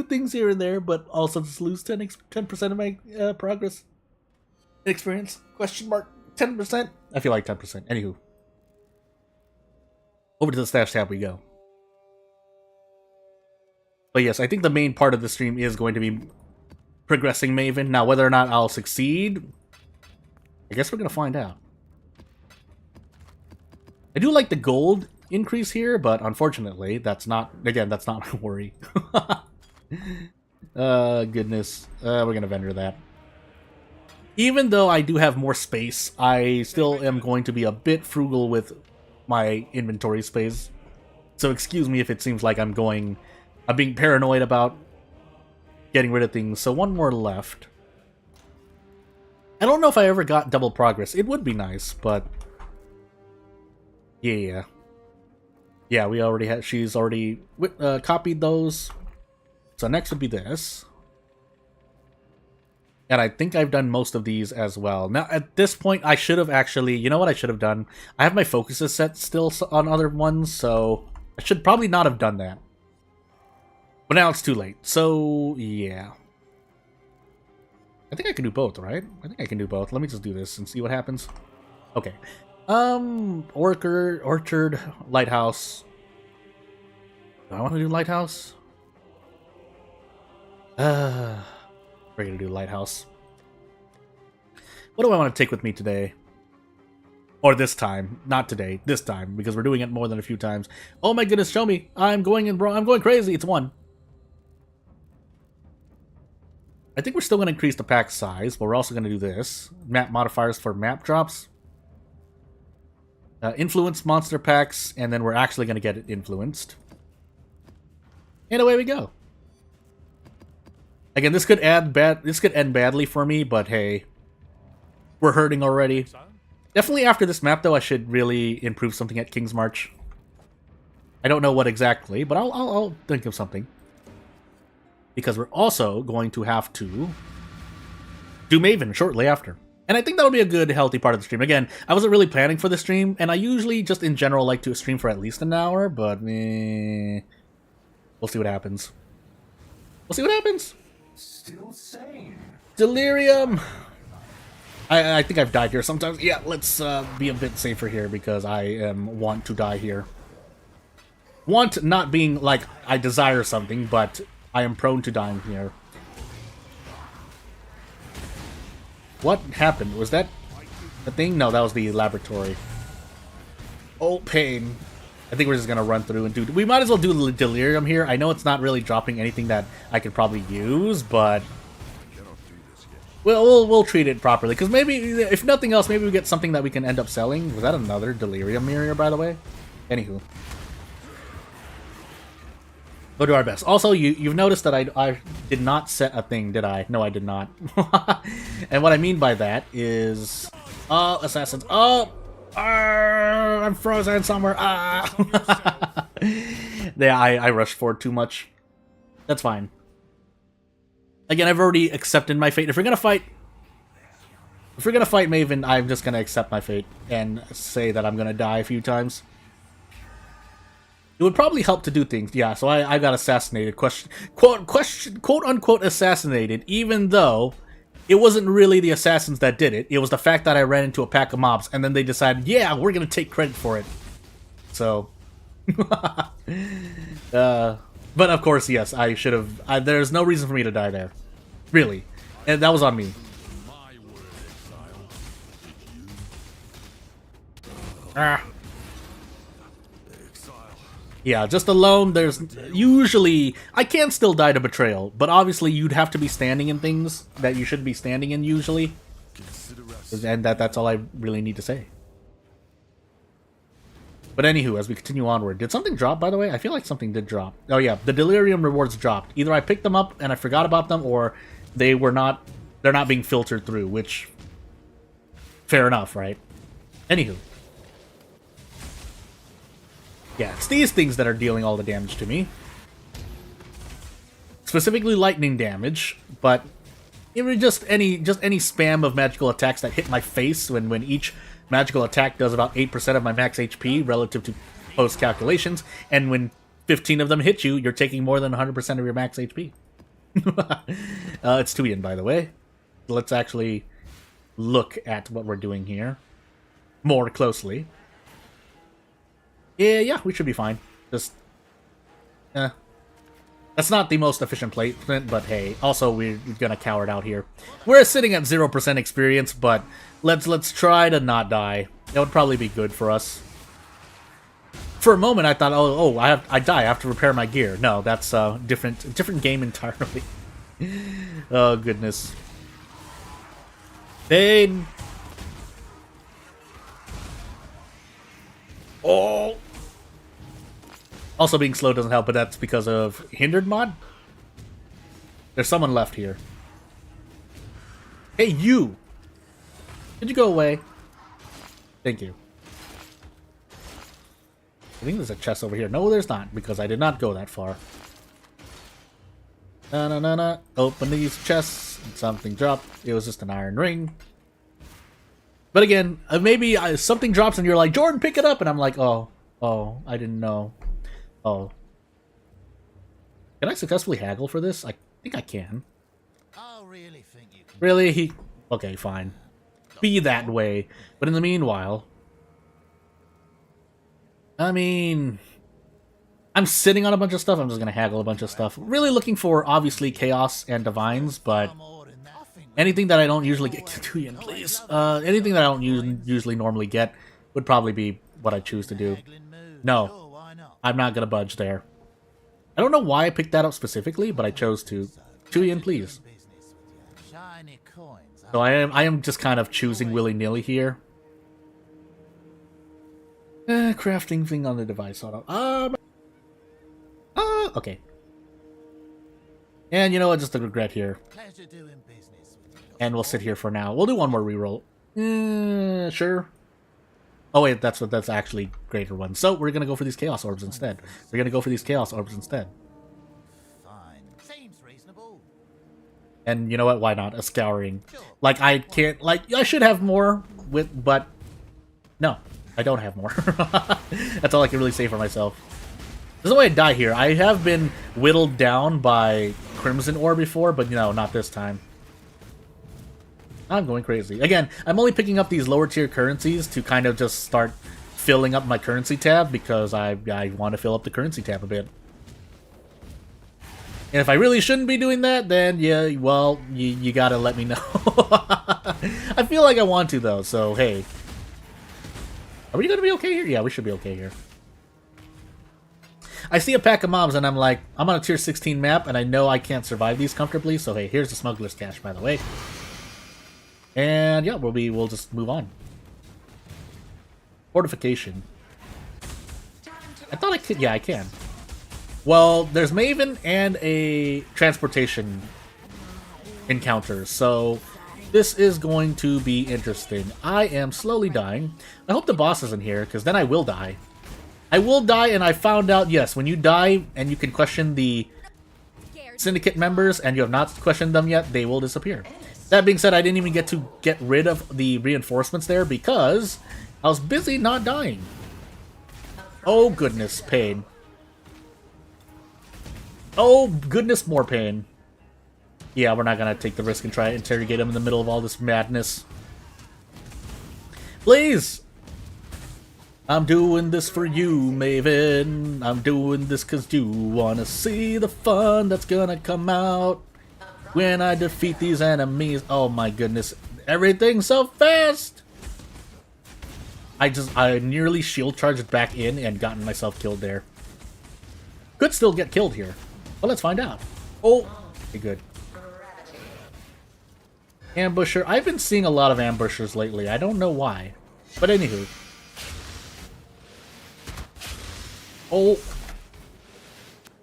things here and there, but also just lose 10% of my progress. Experience? Question mark? 10%? I feel like 10%. Anywho. Over to the stash tab we go. But yes, I think the main part of the stream is going to be progressing Maven. Now, whether or not I'll succeed, I guess we're going to find out. I do like the gold increase here, but unfortunately, that's not my worry. Goodness. We're going to vendor that. Even though I do have more space, I still am going to be a bit frugal with my inventory space. So excuse me if it seems like I'm being paranoid about getting rid of things. So one more left. I don't know if I ever got double progress. It would be nice, but... Yeah. Yeah, we already had... She's already copied those. So next would be this. And I think I've done most of these as well. Now, at this point, I should have actually... You know what I should have done? I have my focuses set still on other ones, so... I should probably not have done that. But now it's too late. So, yeah. I think I can do both, right? I think I can do both. Let me just do this and see what happens. Okay. Orchard, Lighthouse. Do I want to do Lighthouse? We're gonna do Lighthouse. What do I want to take with me today? Or this time. Not today. This time. Because we're doing it more than a few times. Oh my goodness, show me! I'm going crazy! It's 1. I think we're still going to increase the pack size, but we're also going to do this. Map modifiers for map drops. Influence monster packs, and then we're actually going to get it influenced. And away we go. Again, this could end badly for me, but hey, we're hurting already. Definitely after this map, though, I should really improve something at King's March. I don't know what exactly, but I'll think of something. Because we're also going to have to do Maven shortly after. And I think that'll be a good, healthy part of the stream. Again, I wasn't really planning for the stream, and I usually just in general like to stream for at least an hour, but we'll see what happens. We'll see what happens. Still sane. Delirium. I think I've died here sometimes. Yeah, let's be a bit safer here because I want to die here. Want not being like I desire something, but I am prone to dying here. What happened? Was that the thing? No, that was the laboratory. Oh, pain. I think we're just gonna run through and do... We might as well do Delirium here. I know it's not really dropping anything that I could probably use, but... We'll treat it properly, because maybe, if nothing else, maybe we get something that we can end up selling. Was that another Delirium mirror, by the way? Anywho. We'll do our best. Also, you've noticed that I did not set a thing, did I? No, I did not. And what I mean by that is... assassins. I'm frozen somewhere. Yeah, I rushed forward too much. That's fine. Again, I've already accepted my fate. If we're gonna fight Maven, I'm just gonna accept my fate and say that I'm gonna die a few times. It would probably help to do things. Yeah, so I got assassinated. Quote unquote assassinated, even though it wasn't really the assassins that did it. It was the fact that I ran into a pack of mobs, and then they decided, yeah, we're gonna take credit for it. So, but of course, yes, I should have. There's no reason for me to die there, really, and that was on me. Yeah, just alone, there's usually... I can still die to betrayal, but obviously you'd have to be standing in things that you should be standing in usually. And that's all I really need to say. But anywho, as we continue onward, did something drop, by the way? I feel like something did drop. Oh yeah, the Delirium rewards dropped. Either I picked them up and I forgot about them, or they're not being filtered through, which... Fair enough, right? Anywho. Yeah, it's these things that are dealing all the damage to me. Specifically lightning damage, but it was just any spam of magical attacks that hit my face when each magical attack does about 8% of my max HP relative to post calculations, and when 15 of them hit you, you're taking more than 100% of your max HP. It's Chieftein, by the way. Let's actually look at what we're doing here more closely. Yeah, we should be fine. Just, that's not the most efficient placement, but hey, also we're gonna cower it out here. We're sitting at 0% experience, but let's try to not die. That would probably be good for us. For a moment, I thought, oh, I die. I have to repair my gear. No, that's different game entirely. Oh goodness. Bane. Oh. Also, being slow doesn't help, but that's because of hindered mod. There's someone left here. Hey, you! Could you go away? Thank you. I think there's a chest over here. No, there's not, because I did not go that far. Na-na-na-na. Open these chests. Something dropped. It was just an iron ring. But again, maybe something drops and you're like, Jordan, pick it up! And I'm like, oh, I didn't know. Oh. Can I successfully haggle for this? I think I can. I really think you can. Really? Okay, fine. Be that way. But in the meanwhile... I mean... I'm sitting on a bunch of stuff. I'm just gonna haggle a bunch of stuff. Really looking for, obviously, Chaos and Divines, but... Anything that I don't usually get... Chieftein, please. Anything that I don't usually normally get would probably be what I choose to do. No. I'm not gonna budge there. I don't know why I picked that up specifically, but I chose to. Chieftein, please. So I am just kind of choosing willy-nilly here. Crafting thing on the device. Hold on. Okay. And you know what? Just a regret here. And we'll sit here for now. We'll do one more reroll. Sure. Oh wait, that's actually greater ones. So we're gonna go for these Chaos Orbs instead. And you know what? Why not? A scouring. Like, I can't... Like, I should have more with... But... No. I don't have more. That's all I can really say for myself. There's no way I die here. I have been whittled down by Crimson Ore before, but no, not this time. I'm going crazy. Again, I'm only picking up these lower tier currencies to kind of just start filling up my currency tab because I want to fill up the currency tab a bit. And if I really shouldn't be doing that, then yeah, well, you gotta let me know. I feel like I want to though, so hey. Are we gonna be okay here? Yeah, we should be okay here. I see a pack of mobs and I'm like, I'm on a tier 16 map and I know I can't survive these comfortably, so hey, here's the smuggler's cache, by the way. And yeah, we'll just move on. Fortification. I thought I could, yeah, I can. Well, there's Maven and a transportation encounter, so this is going to be interesting. I am slowly dying. I hope the boss isn't here, because then I will die. I will die, and I found out, yes, when you die and you can question the Syndicate members and you have not questioned them yet, they will disappear. That being said, I didn't even get to get rid of the reinforcements there because I was busy not dying. Oh goodness, pain. Oh goodness, more pain. Yeah, we're not gonna take the risk and try to interrogate him in the middle of all this madness. Please! I'm doing this for you, Maven. I'm doing this cause you wanna see the fun that's gonna come out when I defeat these enemies. Oh my goodness. Everything's so fast! I nearly shield charged back in and gotten myself killed there. Could still get killed here. Well, let's find out. Oh, okay, good. Ambusher. I've been seeing a lot of ambushers lately. I don't know why. But anywho. Oh.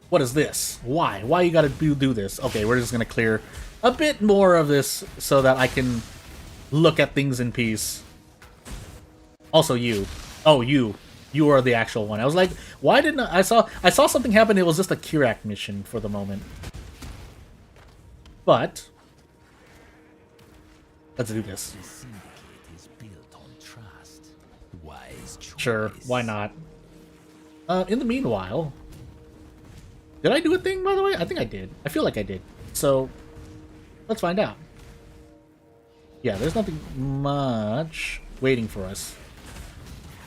What is this? Why? Why you gotta do this? Okay, we're just gonna clear a bit more of this so that I can look at things in peace. Also you. Oh, you. You are the actual one. I was like, why didn't I saw something happen, it was just a Kirak mission for the moment. But let's do this. The syndicate is built on trust. Wise choice. Sure, why not? In the meanwhile, did I do a thing, by the way? I think I did. I feel like I did. So, let's find out. Yeah, there's nothing much waiting for us.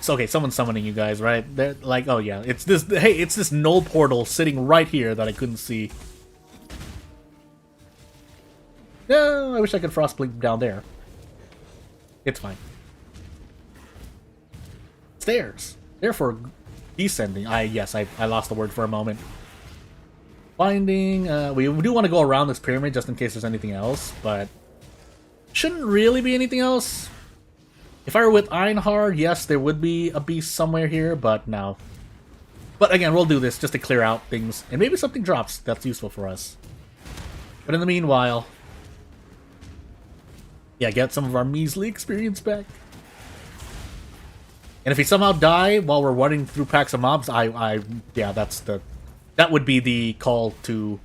So, okay, someone's summoning you guys, right? They're like, oh yeah, it's this, hey, it's this null portal sitting right here that I couldn't see. No, I wish I could frostblink down there. It's fine. Stairs. Therefore, descending. Yes, I lost the word for a moment. Finding, we do want to go around this pyramid just in case there's anything else, but shouldn't really be anything else. If I were with Einhard, yes, there would be a beast somewhere here, but no. But again, we'll do this just to clear out things, and maybe something drops that's useful for us. But in the meanwhile, yeah, get some of our measly experience back. And if we somehow die while we're running through packs of mobs, yeah, that would be the call to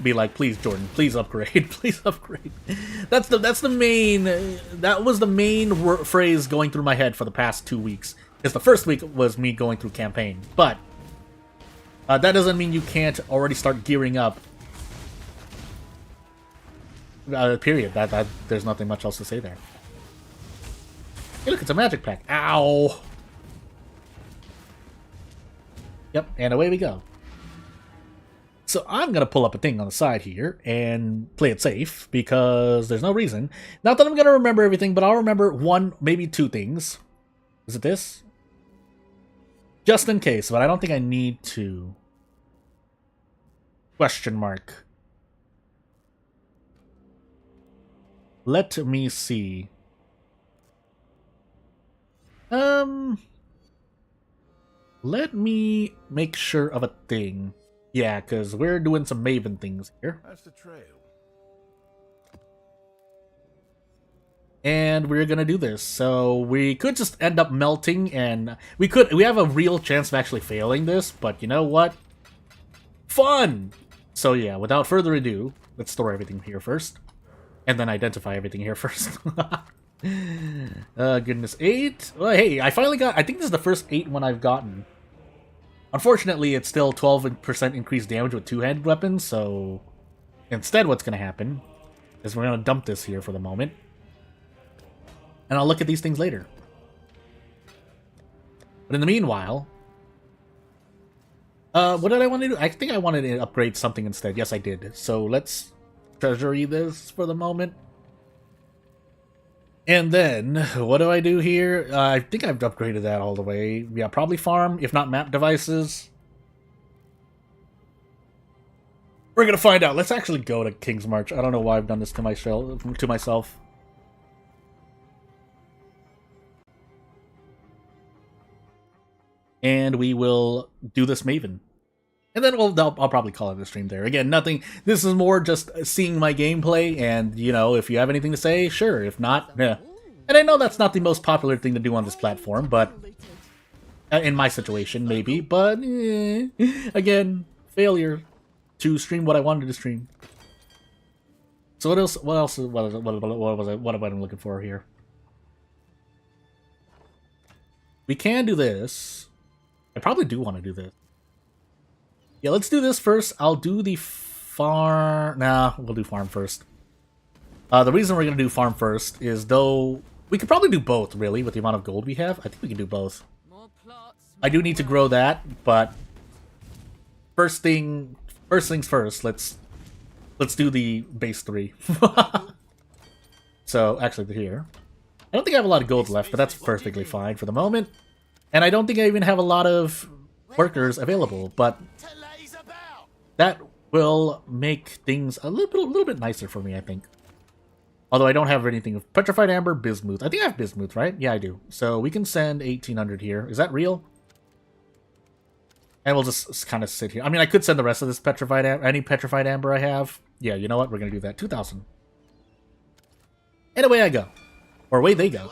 be like, please, Jordan, please upgrade, please upgrade. That was the main phrase going through my head for the past 2 weeks. Because the first week was me going through campaign, but that doesn't mean you can't already start gearing up. Period. There's nothing much else to say there. Hey, look, it's a magic pack. Ow! Yep, and away we go. So I'm going to pull up a thing on the side here and play it safe, because there's no reason. Not that I'm going to remember everything, but I'll remember one, maybe two things. Is it this? Just in case, but I don't think I need to. Question mark. Let me see. Let me make sure of a thing. Yeah, because we're doing some Maven things here. That's the trail. And we're gonna do this. So we could just end up melting, and we have a real chance of actually failing this, but you know what? Fun! So yeah, without further ado, let's store everything here first. And then identify everything here first. Goodness, 8? Well, hey, I finally got... I think this is the first 8 one I've gotten. Unfortunately, it's still 12% increased damage with two-handed weapons, so... Instead, what's going to happen is we're going to dump this here for the moment. And I'll look at these things later. But in the meanwhile... what did I want to do? I think I wanted to upgrade something instead. Yes, I did. So let's treasury this for the moment. And then, what do I do here? I think I've upgraded that all the way. Yeah, probably farm, if not map devices. We're gonna find out. Let's actually go to King's March. I don't know why I've done this to myself. And we will do this Maven. And then I'll probably call it a stream there. Again, nothing. This is more just seeing my gameplay, and, you know, if you have anything to say, sure. If not, yeah. And I know that's not the most popular thing to do on this platform, but... in my situation, maybe. But, again, failure to stream what I wanted to stream. So what else? What am I looking for here? We can do this. I probably do want to do this. Yeah, let's do this first. I'll do the farm... Nah, we'll do farm first. The reason we're going to do farm first is, though... We could probably do both, really, with the amount of gold we have. I think we can do both. I do need to grow that, but... First things first, let's do the base 3. So, actually, here. I don't think I have a lot of gold left, but that's perfectly fine for the moment. And I don't think I even have a lot of workers available, but... That will make things a little bit nicer for me, I think. Although I don't have anything of Petrified Amber, Bismuth. I think I have Bismuth, right? Yeah, I do. So we can send 1,800 here. Is that real? And we'll just kind of sit here. I mean, I could send the rest of this Petrified Amber, any Petrified Amber I have. Yeah, you know what? We're going to do that. 2,000. And away I go. Or away they go.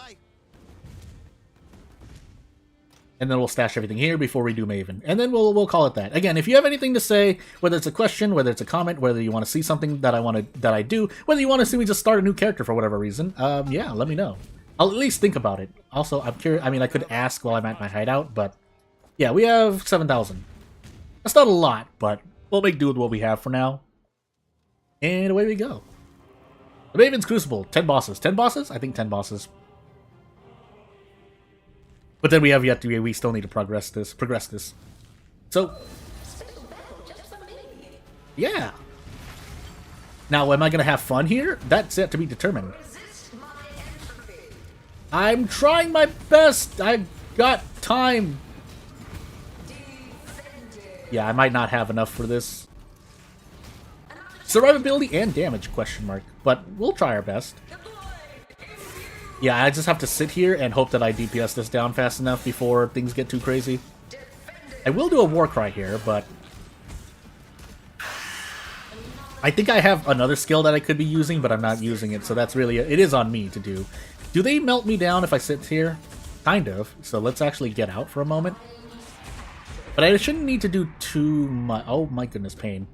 And then we'll stash everything here before we do Maven. And then we'll call it that. Again, if you have anything to say, whether it's a question, whether it's a comment, whether you want to see something that I do, whether you want to see me just start a new character for whatever reason, yeah, let me know. I'll at least think about it. Also, I'm curious. I mean, I could ask while I'm at my hideout, but yeah, we have 7,000. That's not a lot, but we'll make do with what we have for now. And away we go. The Maven's Crucible, 10 bosses. 10 bosses? I think 10 bosses. But then we have yet to. We still need to progress this. So, yeah. Now, am I gonna have fun here? That's yet to be determined. I'm trying my best. I've got time. Yeah, I might not have enough for this. Survivability and damage? Question mark. But we'll try our best. Yeah, I just have to sit here and hope that I DPS this down fast enough before things get too crazy. I will do a war cry here, but... I think I have another skill that I could be using, but I'm not using it, so that's really... It is on me to do. Do they melt me down if I sit here? Kind of. So let's actually get out for a moment. But I shouldn't need to do too much... Oh my goodness, pain.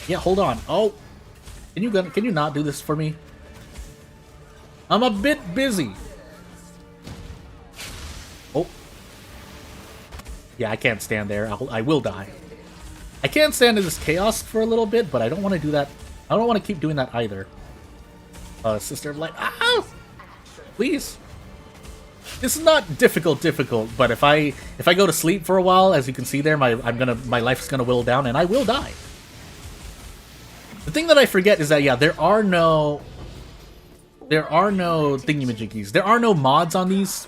Yeah, hold on. Oh! Can you not do this for me? I'm a bit busy. Oh. Yeah, I can't stand there. I will die. I can stand in this chaos for a little bit, but I don't want to do that. I don't want to keep doing that either. Sister of Light. Ah! Please. This is not difficult, but if I go to sleep for a while, as you can see there, my life's gonna whittle down, and I will die. The thing that I forget is that, yeah, there are no thingamajiggies. There are no mods on these,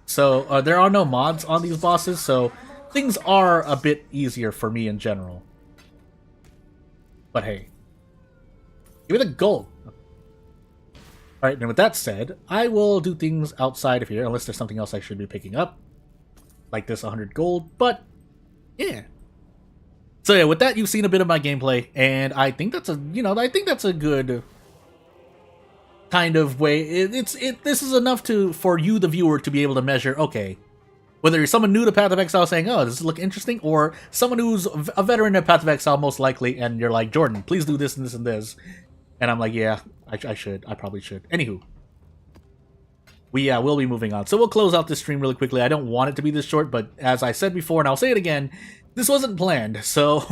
so there are no mods on these bosses, so things are a bit easier for me in general. But hey, give me the gold. Alright, and with that said, I will do things outside of here, unless there's something else I should be picking up. Like this 100 gold, but yeah. So yeah, with that, you've seen a bit of my gameplay, and I think that's a good kind of way. This is enough for you, the viewer, to be able to measure, okay, Whether you're someone new to Path of Exile saying, oh, does this look interesting? Or someone who's a veteran at Path of Exile, most likely, and you're like, Jordan, please do this and this and this. And I'm like, yeah, I should. I probably should. Anywho. We'll be moving on. So we'll close out this stream really quickly. I don't want it to be this short, but as I said before, and I'll say it again, this wasn't planned. So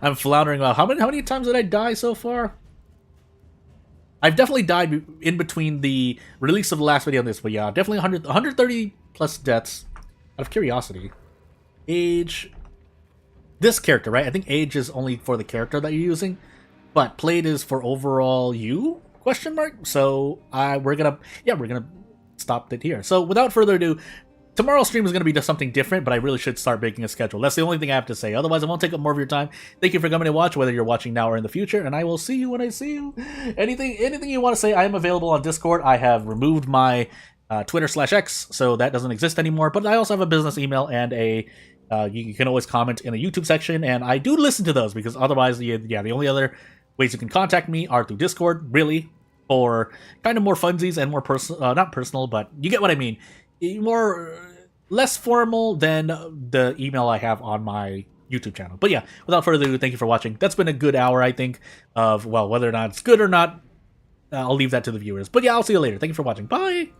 I'm floundering about how many times did I die so far? I've definitely died in between the release of the last video and this, but yeah, definitely 130 plus deaths. Out of curiosity, age. This character, right? I think age is only for the character that you're using, but played is for overall you? Question mark. So we're gonna stop it here. So without further ado, tomorrow's stream is going to be just something different, but I really should start making a schedule. That's the only thing I have to say. Otherwise, I won't take up more of your time. Thank you for coming to watch, whether you're watching now or in the future, and I will see you when I see you. Anything you want to say, I am available on Discord. I have removed my Twitter/X, so that doesn't exist anymore, but I also have a business email and you can always comment in the YouTube section, and I do listen to those, because otherwise, the only other ways you can contact me are through Discord, really, for kind of more funsies and more personal, not personal, but you get what I mean. Less formal than the email I have on my YouTube channel. But yeah, without further ado, thank you for watching. That's been a good hour, I think, of, well, whether or not it's good or not, I'll leave that to the viewers. But yeah, I'll see you later. Thank you for watching. Bye!